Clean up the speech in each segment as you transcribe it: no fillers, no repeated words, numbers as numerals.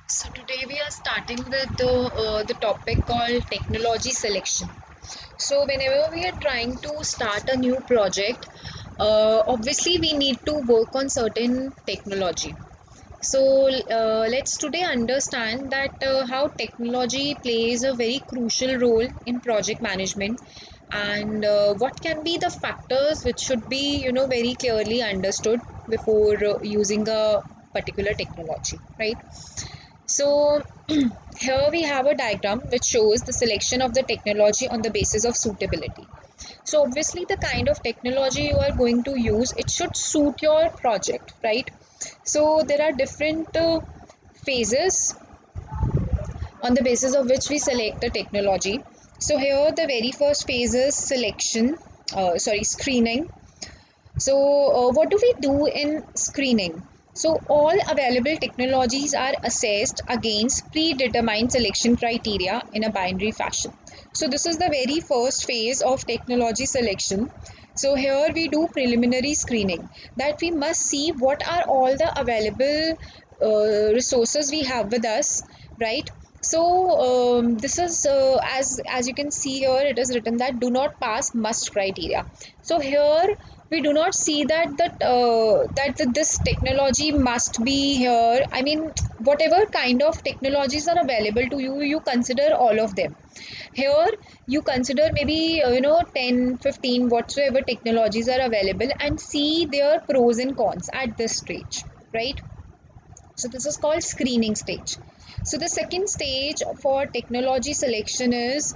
So today we are starting with the topic called technology selection. So whenever we are trying to start a new project, obviously we need to work on certain technology. So let's today understand that how technology plays a very crucial role in project management, and what can be the factors which should be very clearly understood before using a particular technology, right? So here we have a diagram which shows the selection of the technology on the basis of suitability. So obviously the kind of technology you are going to use, it should suit your project, right? So there are different phases on the basis of which we select the technology. So here the very first phase is screening. So, what do we do in screening? So, all available technologies are assessed against predetermined selection criteria in a binary fashion. So, this is the very first phase of technology selection. So, here we do preliminary screening, that we must see what are all the available resources we have with us, right? So this is as you can see here, it is written that do not pass must criteria. So here we do not see that this technology must be here. I mean, whatever kind of technologies are available to you, you consider all of them. Here you consider maybe 10, 15, whatsoever technologies are available, and see their pros and cons at this stage, right? So this is called screening stage. So the second stage for technology selection is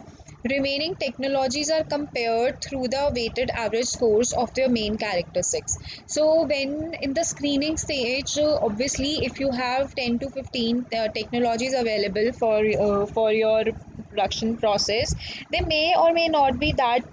remaining technologies are compared through the weighted average scores of their main characteristics. So when in the screening stage, obviously if you have 10 to 15 technologies available for your production process, they may or may not be that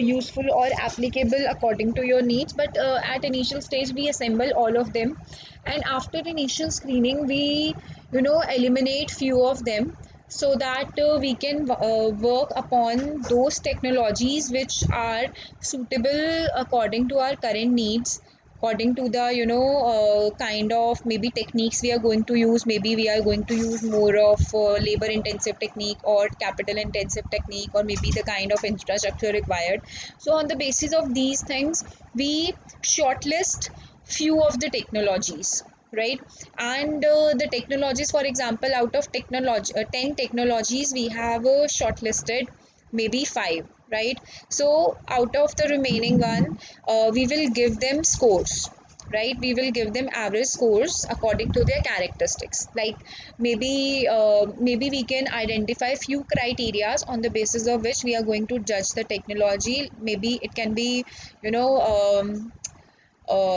useful or applicable according to your needs, but at initial stage we assemble all of them, and after initial screening we eliminate few of them, so that we can work upon those technologies which are suitable according to our current needs, according to the kind of maybe techniques we are going to use. Maybe we are going to use more of labor intensive technique or capital intensive technique, or maybe the kind of infrastructure required. So on the basis of these things, we shortlist few of the technologies, right? And the technologies, for example, out of 10 technologies, we have shortlisted maybe 5, right? So out of the remaining one, we will give them scores, right? We will give them average scores according to their characteristics. Like maybe we can identify few criterias on the basis of which we are going to judge the technology. Maybe it can be you know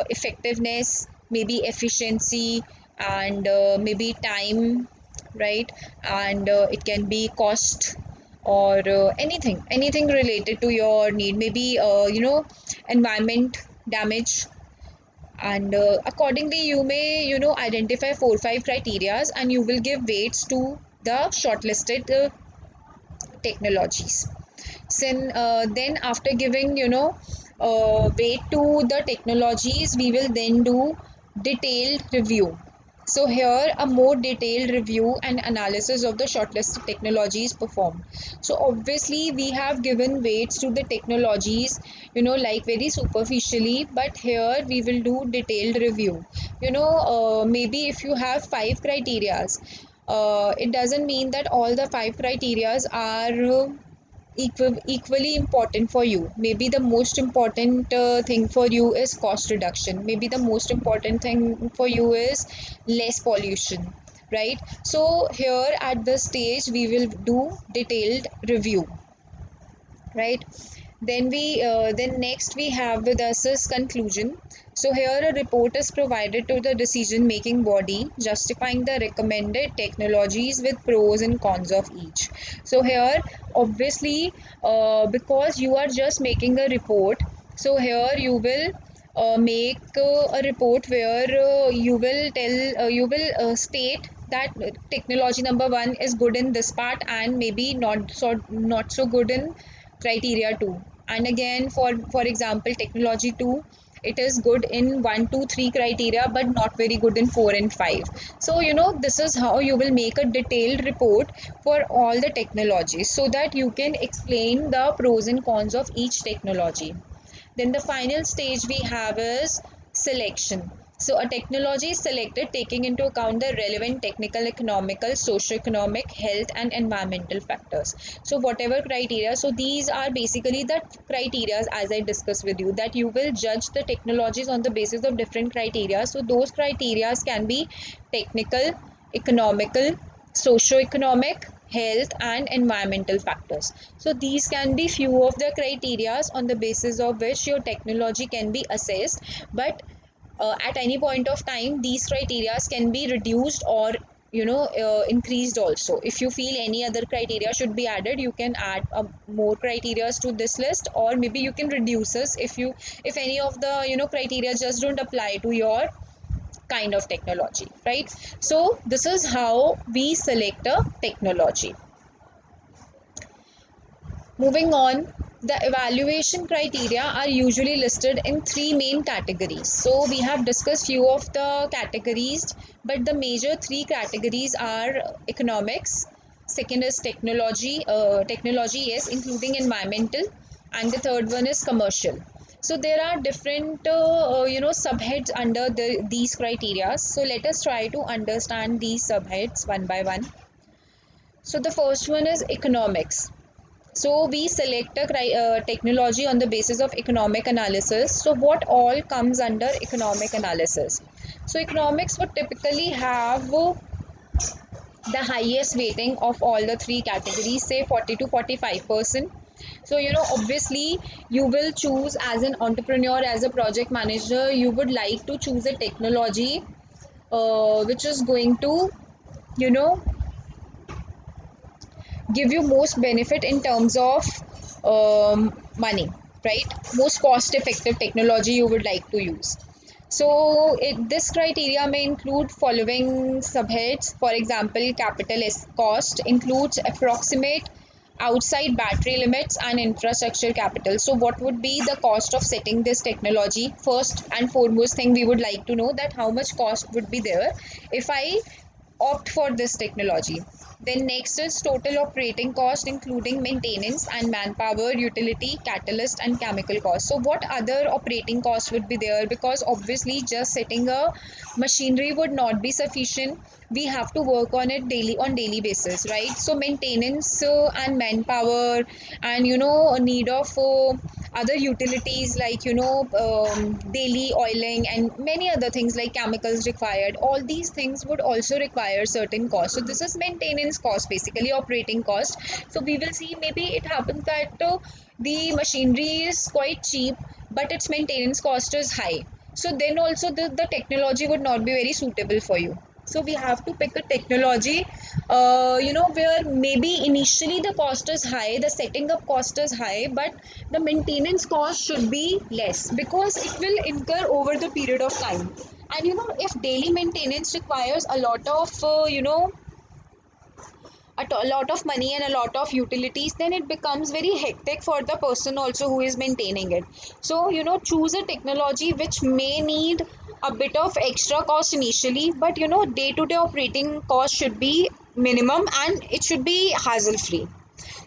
effectiveness, maybe efficiency, and maybe time, right? And it can be cost, or anything related to your need. Maybe environment damage, and accordingly you may identify 4 5 criterias, and you will give weights to the shortlisted technologies. Then after giving weight to the technologies, we will then do detailed review. So here a more detailed review and analysis of the shortlisted technologies performed. So obviously we have given weights to the technologies, like very superficially, but here we will do detailed review. Maybe if you have 5 criterias, it doesn't mean that all the 5 criterias are equally important for you. Maybe the most important thing for you is cost reduction. Maybe the most important thing for you is less pollution, right? So here at this stage we will do detailed review, right? Then next we have with us is conclusion. So here a report is provided to the decision making body justifying the recommended technologies with pros and cons of each. So here obviously, because you are just making a report, so here you will make a report where you will state that technology number 1 is good in this part, and maybe not so good in criteria 2. And again, for example, technology 2 it is good in 1, 2, 3 criteria, but not very good in 4 and 5. So, this is how you will make a detailed report for all the technologies so that you can explain the pros and cons of each technology. Then the final stage we have is selection. So a technology is selected taking into account the relevant technical, economical, socio-economic, health and environmental factors. So whatever criteria, so these are basically the criteria as I discussed with you, that you will judge the technologies on the basis of different criteria. So those criteria can be technical, economical, socio-economic, health and environmental factors. So these can be few of the criteria on the basis of which your technology can be assessed. But at any point of time, these criteria can be reduced or increased also. If you feel any other criteria should be added, you can add more criteria to this list, or maybe you can reduce this if any of the criteria just don't apply to your kind of technology, right? So this is how we select a technology. Moving on, the evaluation criteria are usually listed in three main categories. So we have discussed few of the categories, but the major three categories are economics, second is technology, yes, including environmental, and the third one is commercial. So there are different subheads under these criteria. So let us try to understand these subheads one by one. So the first one is economics. So we select a technology on the basis of economic analysis. So what all comes under economic analysis? So economics would typically have the highest weighting of all the three categories, say 40 to 45%. So obviously you will choose, as an entrepreneur, as a project manager, you would like to choose a technology which is going to you know give you most benefit in terms of money, right? Most cost effective technology you would like to use. So this criteria may include following subheads. For example, capital cost includes approximate outside battery limits and infrastructure capital. So what would be the cost of setting this technology? First and foremost thing, we would like to know that how much cost would be there if I opt for this technology. Then next is total operating cost, including maintenance and manpower, utility, catalyst and chemical cost. So what other operating costs would be there? Because obviously just setting a machinery would not be sufficient. We have to work on it daily basis, right? So maintenance and manpower, and a need of other utilities like daily oiling and many other things like chemicals required, all these things would also require certain costs. So this is maintenance cost, basically operating cost. So we will see, maybe it happens that the machinery is quite cheap but its maintenance cost is high. So then also the technology would not be very suitable for you. So we have to pick a technology where maybe initially the cost is high, the setting up cost is high, but the maintenance cost should be less because it will incur over the period of time. And if daily maintenance requires a lot of a lot of money and a lot of utilities, then it becomes very hectic for the person also who is maintaining it. So choose a technology which may need a bit of extra cost initially, but day to day operating cost should be minimum and it should be hassle free.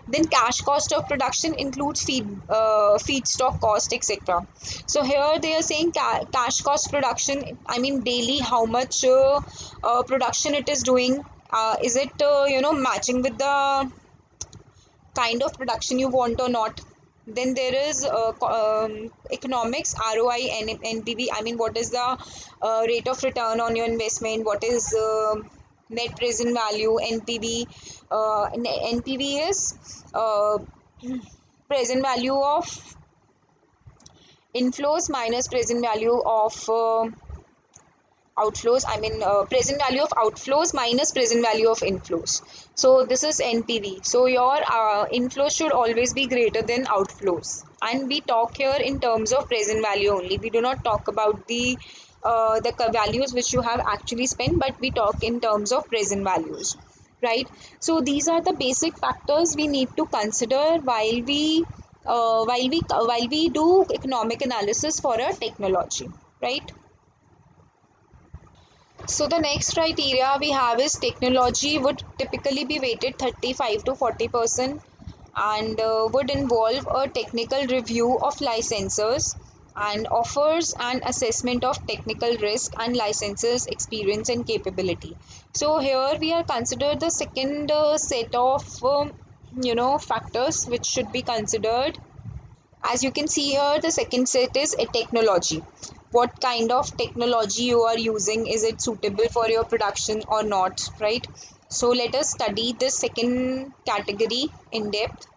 Then cash cost of production includes feedstock cost, etc. So here they are saying cash cost production, I mean daily how much production it is doing. Is it matching with the kind of production you want or not? Then there is economics, ROI and NPV. I mean, what is the rate of return on your investment? What is net present value? NPV. NPV is present value of inflows minus present value of outflows. I mean present value of outflows minus present value of inflows. So this is NPV. So your inflows should always be greater than outflows, and we talk here in terms of present value only. We do not talk about the values which you have actually spent, but we talk in terms of present values, right? So these are the basic factors we need to consider while we while we do economic analysis for a technology, right? So the next criteria we have is technology would typically be weighted 35 to 40% and would involve a technical review of licensors and offers an assessment of technical risk and licensors experience and capability. So here we are considered the second set of factors which should be considered. As you can see here, the second set is a technology. What kind of technology you are using, is it suitable for your production or not, right? So let us study this second category in depth.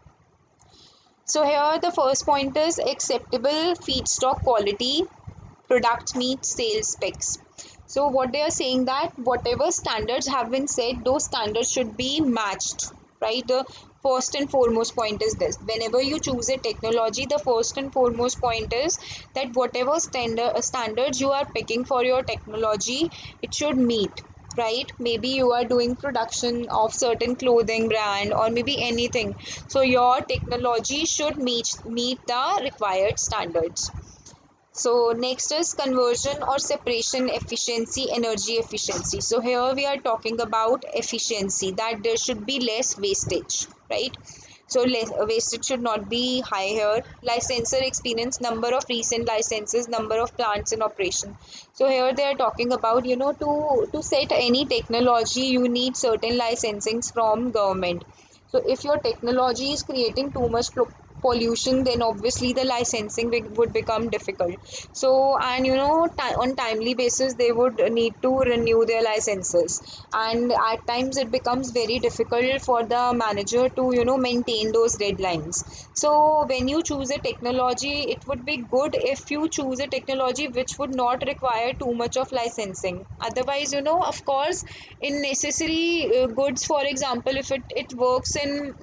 So here the first point is acceptable feedstock quality, product meets sales specs. So what they are saying that whatever standards have been set, those standards should be matched, right? The first and foremost point is this: whenever you choose a technology, the first and foremost point is that whatever standards you are picking for your technology, it should meet, right? Maybe you are doing production of certain clothing brand or maybe anything, so your technology should meet the required standards. So next is conversion or separation efficiency, energy efficiency. So here we are talking about efficiency, that there should be less wastage, right? So less wastage should not be high here. Licensor experience, number of recent licenses, number of plants in operation. So here they are talking about, to set any technology, you need certain licensings from government. So if your technology is creating too much pollution, then obviously the licensing would become difficult. So, and on timely basis they would need to renew their licenses, and at times it becomes very difficult for the manager to maintain those deadlines. So when you choose a technology, it would be good if you choose a technology which would not require too much of licensing. Otherwise, of course, in necessary goods, for example, if it works in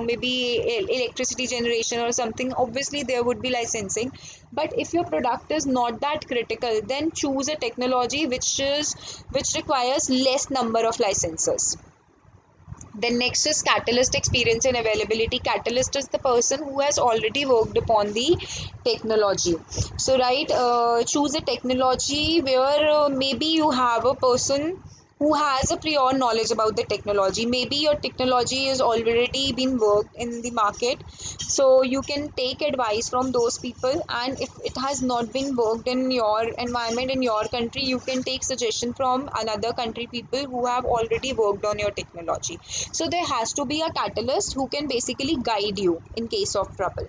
maybe electricity generation or something, obviously there would be licensing. But if your product is not that critical, then choose a technology which requires less number of licenses. Then next is catalyst experience and availability. Catalyst is the person who has already worked upon the technology. So right, choose a technology where maybe you have a person who has a prior knowledge about the technology. Maybe your technology is already been worked in the market, so you can take advice from those people, and if it has not been worked in your environment in your country, you can take suggestion from another country people who have already worked on your technology. So there has to be a catalyst who can basically guide you in case of trouble.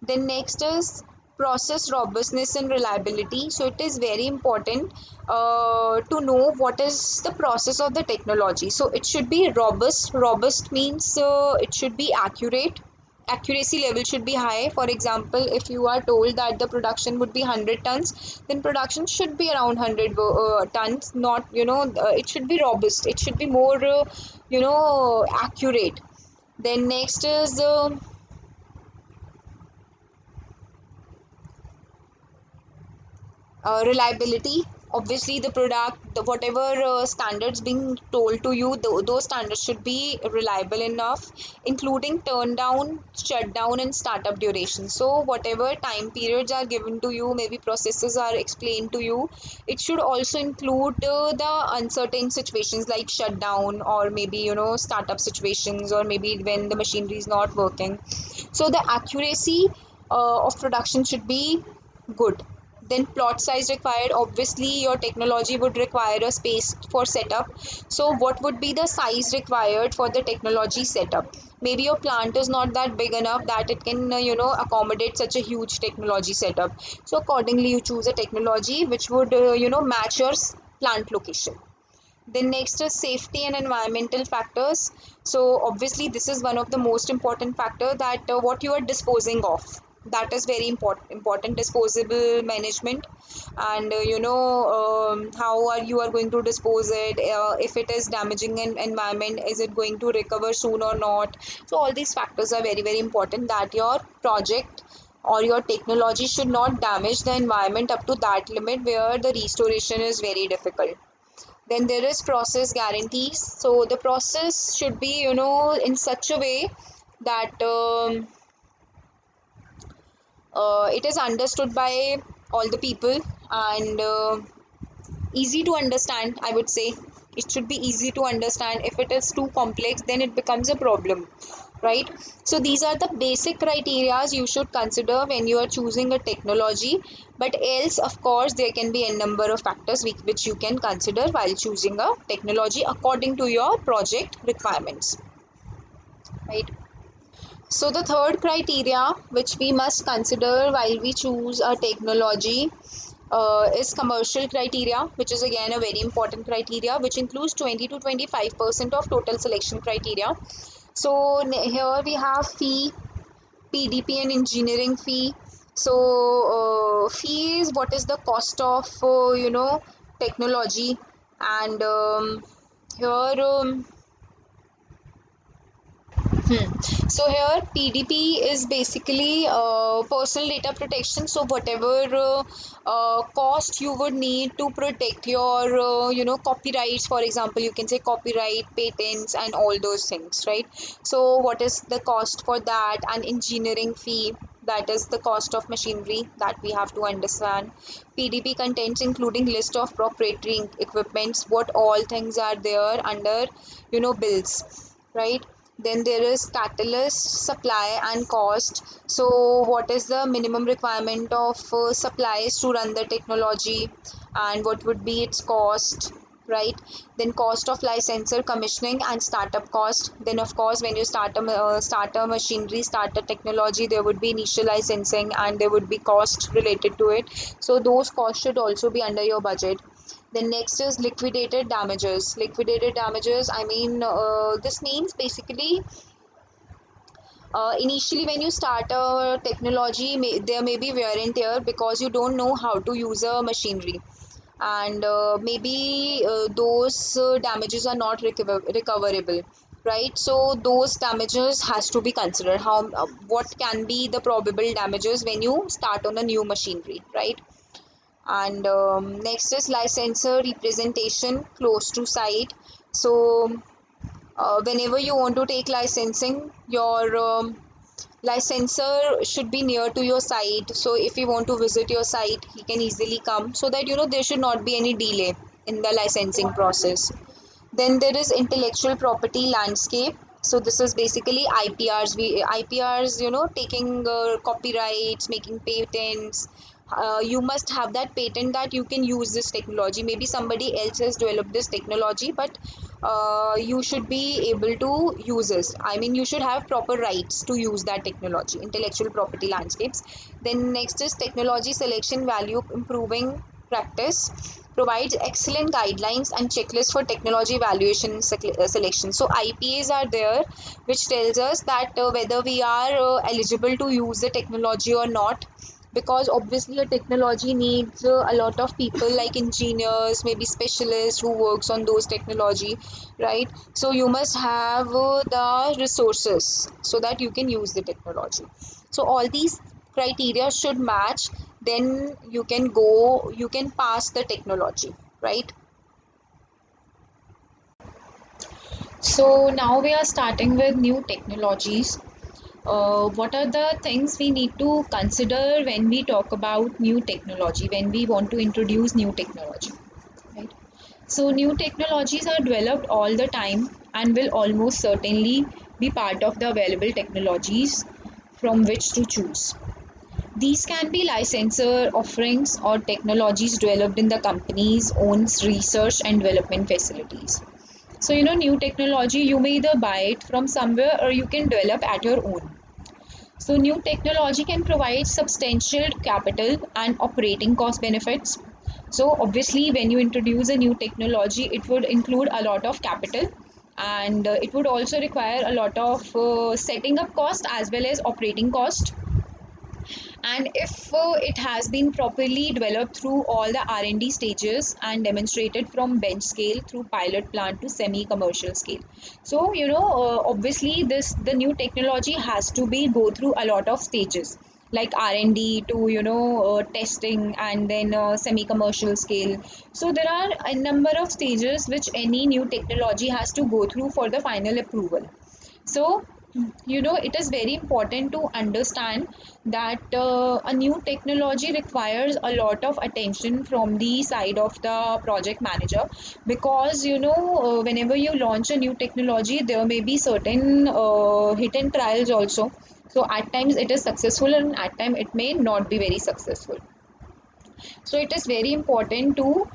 Then next is process robustness and reliability. So it is very important to know what is the process of the technology. So it should be robust. Robust means it should be accurate. Accuracy level should be high. For example, if you are told that the production would be 100 tons, then production should be around 100 tons. Not, it should be robust. It should be more, accurate. Then next is reliability. Obviously the product, whatever standards being told to you, those standards should be reliable enough, including turn down, shutdown and startup duration. So whatever time periods are given to you, maybe processes are explained to you, it should also include the uncertain situations like shutdown, or maybe startup situations, or maybe when the machinery is not working. So the accuracy of production should be good. Then plot size required. Obviously your technology would require a space for setup. So what would be the size required for the technology setup? Maybe your plant is not that big enough that it can accommodate such a huge technology setup. So accordingly you choose a technology which would match your plant location. Then next is safety and environmental factors. So obviously this is one of the most important factor, that what you are disposing of, that is very important. Disposable management, and how are you are going to dispose it, if it is damaging an environment, is it going to recover soon or not? So all these factors are very very important, that your project or your technology should not damage the environment up to that limit where the restoration is very difficult. Then there is process guarantees. So the process should be in such a way that It is understood by all the people, and easy to understand, I would say. It should be easy to understand. If it is too complex, then it becomes a problem, right? So these are the basic criterias you should consider when you are choosing a technology. But else, of course, there can be a number of factors which you can consider while choosing a technology according to your project requirements, right? So the third criteria which we must consider while we choose a technology is commercial criteria, which is again a very important criteria, which includes 20 to 25% of total selection criteria. So here we have fee, PDP and engineering fee. So fee is what is the cost of technology, and here so here PDP is basically personal data protection. So whatever cost you would need to protect your copyrights, for example, you can say copyright, patents, and all those things, right? So what is the cost for that? And engineering fee, that is the cost of machinery that we have to understand. PDP contents including list of proprietary equipments, what all things are there under bills, right? Then there is catalyst supply and cost. So what is the minimum requirement of supplies to run the technology, and what would be its cost, right? Then cost of licensor commissioning and startup cost. Then of course when you start a machinery, start a technology, there would be initial licensing and there would be cost related to it. So those costs should also be under your budget. Then next is liquidated damages. Liquidated damages, I mean, this means basically initially when you start a technology, there may be wear and tear because you don't know how to use a machinery, and maybe those damages are not recoverable, right? So those damages has to be considered. How what can be the probable damages when you start on a new machinery, right? And next is licensor representation close to site. So whenever you want to take licensing, your licensor should be near to your site. So if you want to visit your site, he can easily come, so that there should not be any delay in the licensing process. Then there is intellectual property landscape. So this is basically IPRs. IPRs, taking copyrights, making patents. You must have that patent that you can use this technology. Maybe somebody else has developed this technology, but you should be able to use this. I mean, you should have proper rights to use that technology. Intellectual property landscapes. Then next is technology selection value improving practice, provides excellent guidelines and checklists for technology evaluation selection. So IPAs are there, which tells us that whether we are eligible to use the technology or not, because obviously a technology needs a lot of people like engineers, maybe specialists who works on those technology, right? So you must have the resources so that you can use the technology. So all these criteria should match, then you can pass the technology, right? So now we are starting with new technologies. What are the things we need to consider when we talk about new technology, when we want to introduce new technology, right? So new technologies are developed all the time and will almost certainly be part of the available technologies from which to choose. These can be licensor offerings or technologies developed in the company's own research and development facilities. So, new technology, you may either buy it from somewhere or you can develop at your own. So, new technology can provide substantial capital and operating cost benefits. So, obviously, when you introduce a new technology, it would include a lot of capital, and it would also require a lot of setting up cost as well as operating cost. And if it has been properly developed through all the R&D stages and demonstrated from bench scale through pilot plant to semi commercial scale. So obviously this the new technology has to be go through a lot of stages like R&D to testing, and then semi commercial scale. So there are a number of stages which any new technology has to go through for the final approval. So It is very important to understand that a new technology requires a lot of attention from the side of the project manager, because whenever you launch a new technology, there may be certain hit and trials also. So at times it is successful and at times it may not be very successful. So it is very important to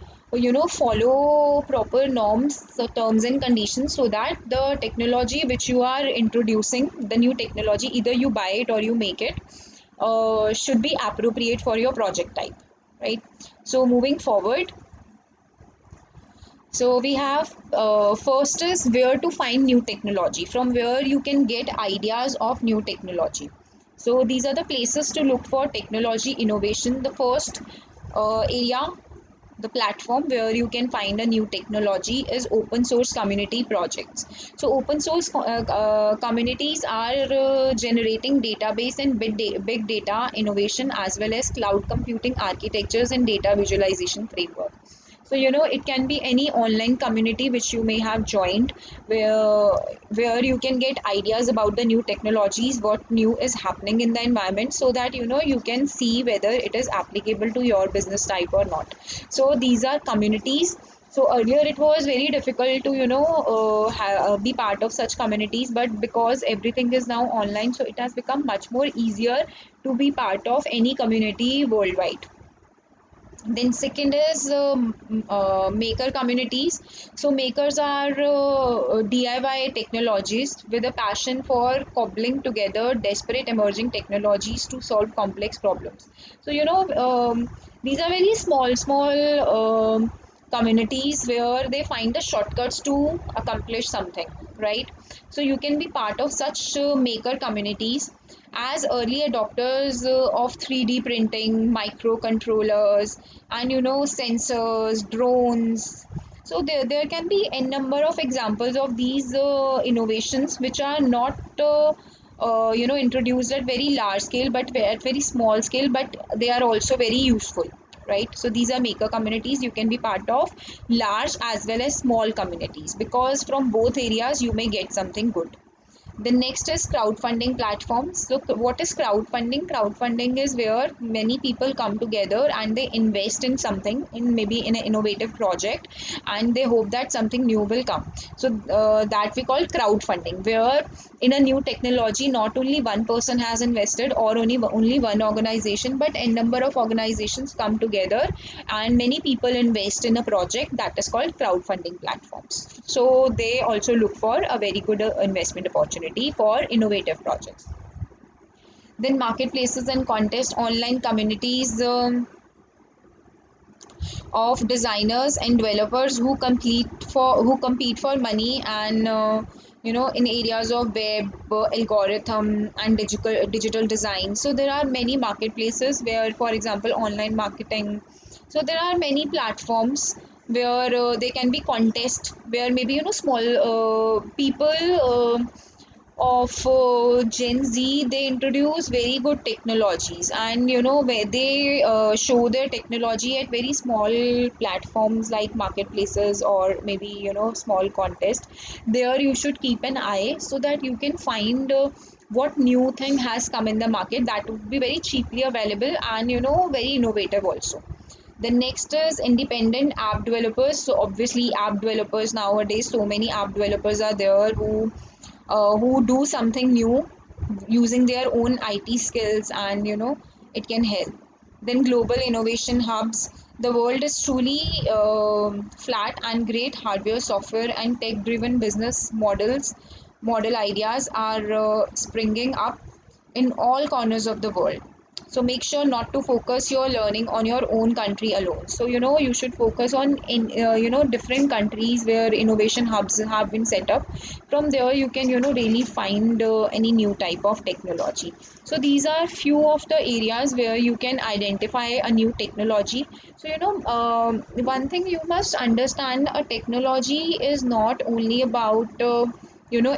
follow proper norms, so terms and conditions, so that the technology which you are introducing, the new technology, either you buy it or you make it, should be appropriate for your project type, right? So moving forward, so we have, first is where to find new technology, from where you can get ideas of new technology. So these are the places to look for technology innovation. The first area, the platform where you can find a new technology, is open source community projects. So open source communities are generating database and big data innovation, as well as cloud computing architectures and data visualization framework. So it can be any online community which you may have joined, where you can get ideas about the new technologies, what new is happening in the environment, so that you can see whether it is applicable to your business type or not. So these are communities. So earlier it was very difficult to be part of such communities, but because everything is now online, so it has become much more easier to be part of any community worldwide. Then second is maker communities. So makers are DIY technologies with a passion for cobbling together desperate emerging technologies to solve complex problems. So these are very small communities where they find the shortcuts to accomplish something, right? So you can be part of such maker communities as early adopters of 3D printing, microcontrollers, and sensors, drones. So there can be a number of examples of these innovations which are not introduced at very large scale, but at very small scale, but they are also very useful, right? So these are maker communities. You can be part of large as well as small communities, because from both areas you may get something good. The next is crowdfunding platforms. So, what is crowdfunding? Crowdfunding is where many people come together and they invest in something, in maybe in an innovative project, and they hope that something new will come. So, that we call crowdfunding, where in a new technology, not only one person has invested or only one organization, but a number of organizations come together and many people invest in a project. That is called crowdfunding platforms. So they also look for a very good investment opportunity for innovative projects. Then marketplaces and contest, online communities of designers and developers who compete for money, and in areas of web, algorithm, and digital design. So there are many marketplaces where, for example, online marketing. So there are many platforms where they can be contest, where maybe small people of Gen Z, they introduce very good technologies, and where they show their technology at very small platforms like marketplaces, or maybe small contest. There you should keep an eye, so that you can find what new thing has come in the market that would be very cheaply available, and very innovative also. The next is independent app developers. So obviously app developers nowadays, so many app developers are there who do something new using their own IT skills, and it can help. Then global innovation hubs. The world is truly flat, and great hardware, software, and tech driven business model ideas are springing up in all corners of the world. So make sure not to focus your learning on your own country alone. So you should focus on in different countries where innovation hubs have been set up. From there you can really find any new type of technology. So these are few of the areas where you can identify a new technology. So one thing you must understand: a technology is not only about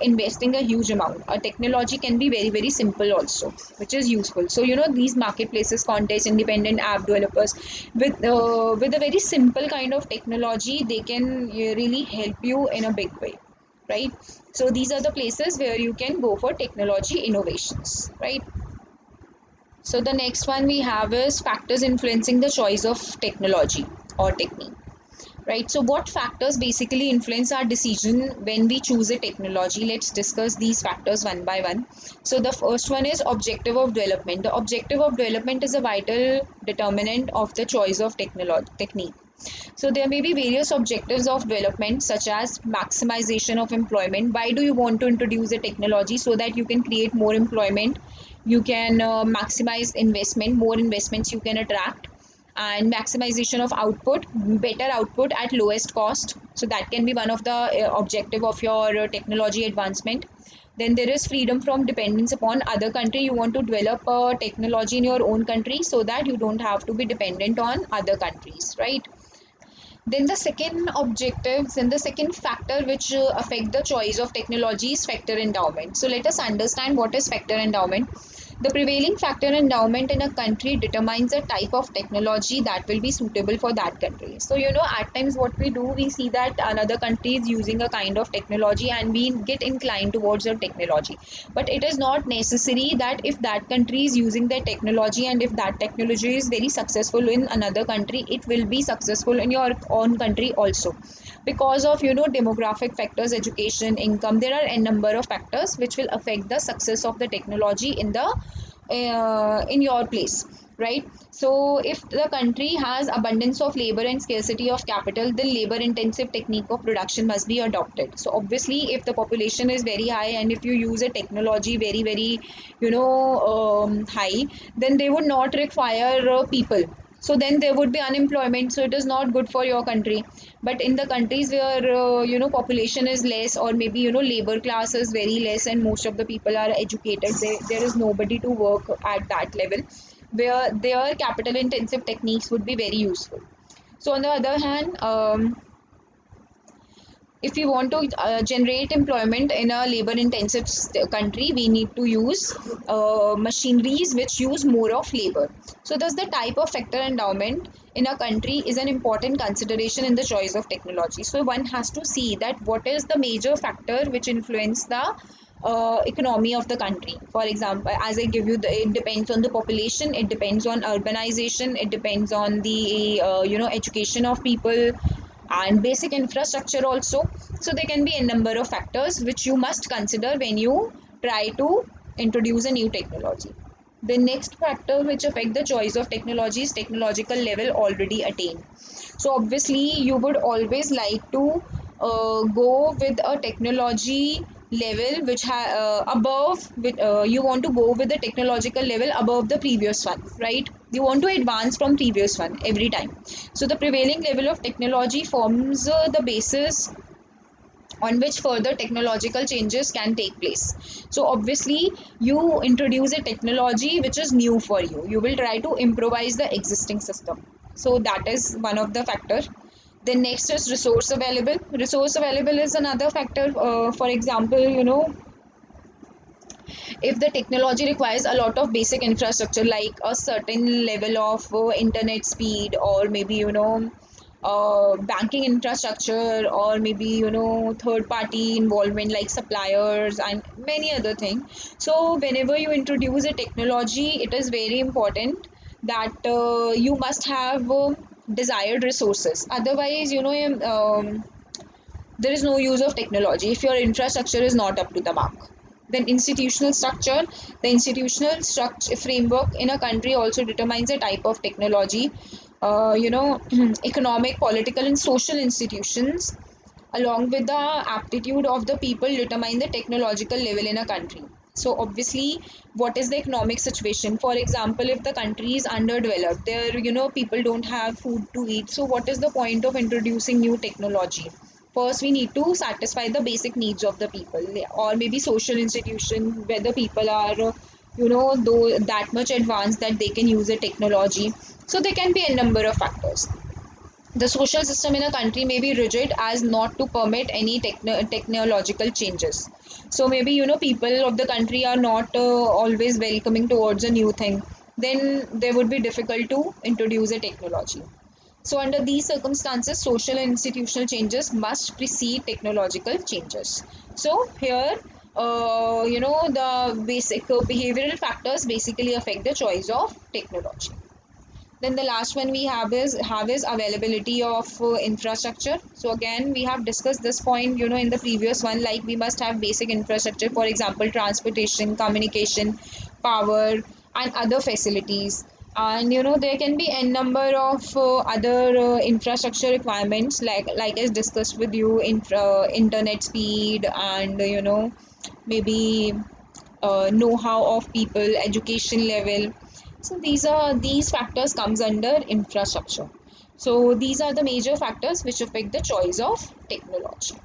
investing a huge amount. A technology can be very very simple also, which is useful. So these marketplaces, contests, independent app developers, with a very simple kind of technology, they can really help you in a big way. right? So these are the places where you can go for technology innovations, right? So the next one we have is factors influencing the choice of technology or technique, right? So what factors basically influence our decision when we choose a technology? Let's discuss these factors one by one. So the first one is objective of development. The objective of development is a vital determinant of the choice of technology technique. So there may be various objectives of development such as maximization of employment. Why do you want to introduce a technology? So that you can create more employment, you can maximize investment, more investments you can attract, and maximization of output, better output at lowest cost. So that can be one of the objective of your technology advancement. Then there is freedom from dependence upon other country. You want to develop a technology in your own country so that you don't have to be dependent on other countries, right? Then the second objectives and the second factor which affect the choice of technology is factor endowment. So let us understand what is factor endowment. The prevailing factor endowment in a country determines the type of technology that will be suitable for that country. So at times what we do, we see that another country is using a kind of technology and we get inclined towards the technology. But it is not necessary that if that country is using their technology and if that technology is very successful in another country, it will be successful in your own country also, because of demographic factors, education, income. There are a number of factors which will affect the success of the technology in the in your place, right? So if the country has abundance of labor and scarcity of capital, the labor intensive technique of production must be adopted. So obviously if the population is very high and if you use a technology very high, then they would not require people, so then there would be unemployment, so it is not good for your country. But in the countries where population is less, or maybe labor class is very less and most of the people are educated, there is nobody to work at that level, where their capital intensive techniques would be very useful. So on the other hand, if we want to generate employment in a labor intensive country, we need to use machineries which use more of labor. So thus the type of factor endowment in a country is an important consideration in the choice of technology. So one has to see that what is the major factor which influence the economy of the country. For example, as I give you, it depends on the population, it depends on urbanization, it depends on the education of people and basic infrastructure also. So there can be a number of factors which you must consider when you try to introduce a new technology. The next factor which affect the choice of technology is technological level already attained. So obviously you would always like to go with a technology level which above with you want to go with the technological level above the previous one, right? You want to advance from previous one every time. So the prevailing level of technology forms the basis on which further technological changes can take place. So obviously you introduce a technology which is new for you, you will try to improvise the existing system. So that is one of the factor. Then next is resource available. Resource available is another factor. For example, if the technology requires a lot of basic infrastructure like a certain level of internet speed, or maybe banking infrastructure, or maybe third party involvement like suppliers and many other things. So whenever you introduce a technology, it is very important that you must have desired resources. Otherwise there is no use of technology if your infrastructure is not up to the mark. Then institutional structure. The institutional structure framework in a country also determines the type of technology. Economic, political, and social institutions, along with the aptitude of the people, determine the technological level in a country. So obviously, what is the economic situation? For example, if the country is underdeveloped, there people don't have food to eat. So what is the point of introducing new technology? First, we need to satisfy the basic needs of the people, or maybe social institution where the people are, though that much advanced that they can use a technology. So there can be a number of factors. The social system in a country may be rigid as not to permit any technological changes. So maybe people of the country are not always welcoming towards a new thing. Then they would be difficult to introduce a technology. So under these circumstances, social and institutional changes must precede technological changes. So here, the basic behavioral factors basically affect the choice of technology. Then the last one we have is availability of infrastructure. So again, we have discussed this point, in the previous one, like we must have basic infrastructure, for example, transportation, communication, power, and other facilities. And there can be n number of other infrastructure requirements, like as discussed with you, internet speed, and maybe know-how of people, education level. So these factors comes under infrastructure. So these are the major factors which affect the choice of technology.